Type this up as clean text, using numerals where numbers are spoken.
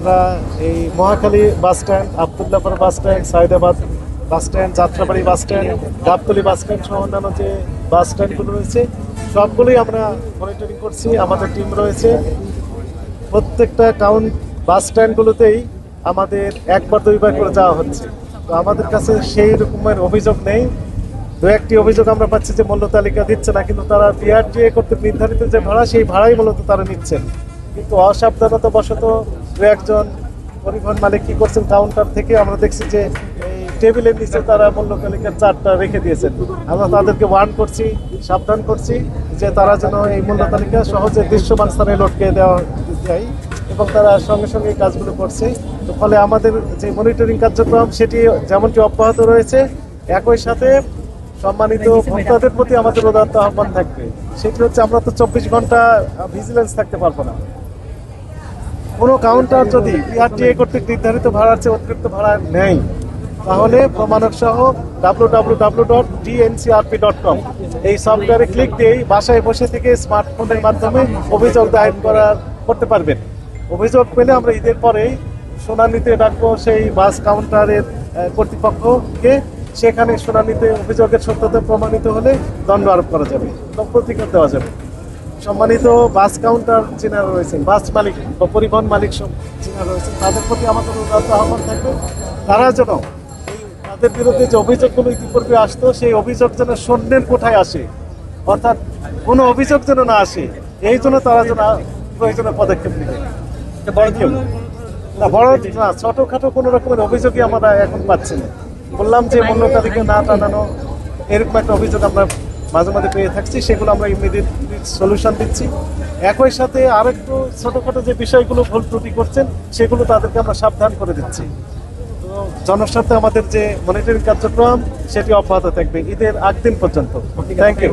আমরা এই Mohakhali bus stand, Abdullahpur bus stand, Saidabad bus stand, Jatrabari bus stand, Gabtoli bus stand সহ অন্যান্য যে বাস স্ট্যান্ডগুলো রয়েছে সবগুলোই আমরা মনিটরিং করছি। আমাদের টিম রয়েছে। প্রত্যেকটা বাস স্ট্যান্ডগুলোতেই আমাদের একবার দুইবার করে যাওয়া হচ্ছে। তো আমাদের কাছে সেই রকমের অভিযোগ নেই। দু একটি অভিযোগ আমরা পাচ্ছি যে মূল্য তালিকা দিচ্ছে না, কিন্তু তারা বিআরটিএ কর্তৃক নির্ধারিত যে ভাড়া সেই ভাড়াই মূলত তারা নিচ্ছেন। কিন্তু অসাবধানতা বশত দু একজন পরিবহন মালিক কি করছেন, কাউন্টার থেকে আমরা দেখছি যে এই টেবিলের নিচে তারা মূল্য তালিকার চার্টটা রেখে দিয়েছেন। আমরা তাদেরকে ওয়ার্ন করছি, সাবধান করছি যে তারা যেন এই মূল্য তালিকা সহজে দৃশ্যমান স্থানে লটকে দেওয়া যায়, এবং তারা সঙ্গে সঙ্গে এই কাজগুলো করছে। তো ফলে আমাদের যে মনিটরিং কার্যক্রম সেটি যেমনটি অব্যাহত রয়েছে, একই সাথে সম্মানিত ভোক্তাদের প্রতি আমাদের উদাত্ত আহ্বান থাকবে। সেটি হচ্ছে আমরা তো 24 ঘন্টা ভিজিলেন্স থাকতে পারবো না। কোনো কাউন্টার যদি বিআরটিএ কর্তৃক নির্ধারিত ভাড়ার চেয়ে অতিরিক্ত ভাড়া নেয়, তাহলে প্রমাণক সহ www.dncrp.com এই সফটওয়্যারে ক্লিক দিয়েই বাসায় বসে থেকে স্মার্টফোনের মাধ্যমে অভিযোগ দায়ের করতে পারবেন। অভিযোগ পেলে আমরা ঈদের পরেই শুনানিতে ডাকবো সেই বাস কাউন্টারের কর্তৃপক্ষকে। সেখানে শুনানিতে অভিযোগের সত্যতা প্রমাণিত হলে দণ্ড আরোপ করা যাবে এবং প্রতিকার দেওয়া যাবে। সম্মানিত বাস কাউন্টার যিনারা রয়েছেন, বাস মালিক বা পরিবহন মালিক যিনারা রয়েছেন, তাদের প্রতি আমাদের উদাত্ত আহ্বান থাকবে তারা যেন তাদের বিরুদ্ধে যে অভিযোগগুলো ইতিপূর্বে আসতো সেই অভিযোগ যেন শূন্যের কোঠায় আসে, অর্থাৎ কোনো অভিযোগ যেন না আসে, এই জন্য তারা যেন প্রয়োজনীয় পদক্ষেপ নেবে। বড় না, ছোটখাটো কোনো রকমের অভিযোগই আমরা এখন পাচ্ছি না। বললাম যে মূল্য তালিকা না টানানো, এরকম একটা অভিযোগ আমরা মাঝে মাঝে পেয়ে থাকছি, সেগুলো আমরা ইমিডিয়েট সলিউশন দিচ্ছি। একই সাথে আরেকটু ছোটখাটো যে বিষয়গুলো ভুল ত্রুটি করছেন সেগুলো তাদেরকে আমরা সাবধান করে দিচ্ছি। তো জনস্বার্থে আমাদের যে মনিটরিং কার্যক্রম সেটি অব্যাহত থাকবে ঈদের আগ দিন পর্যন্ত। Thank you.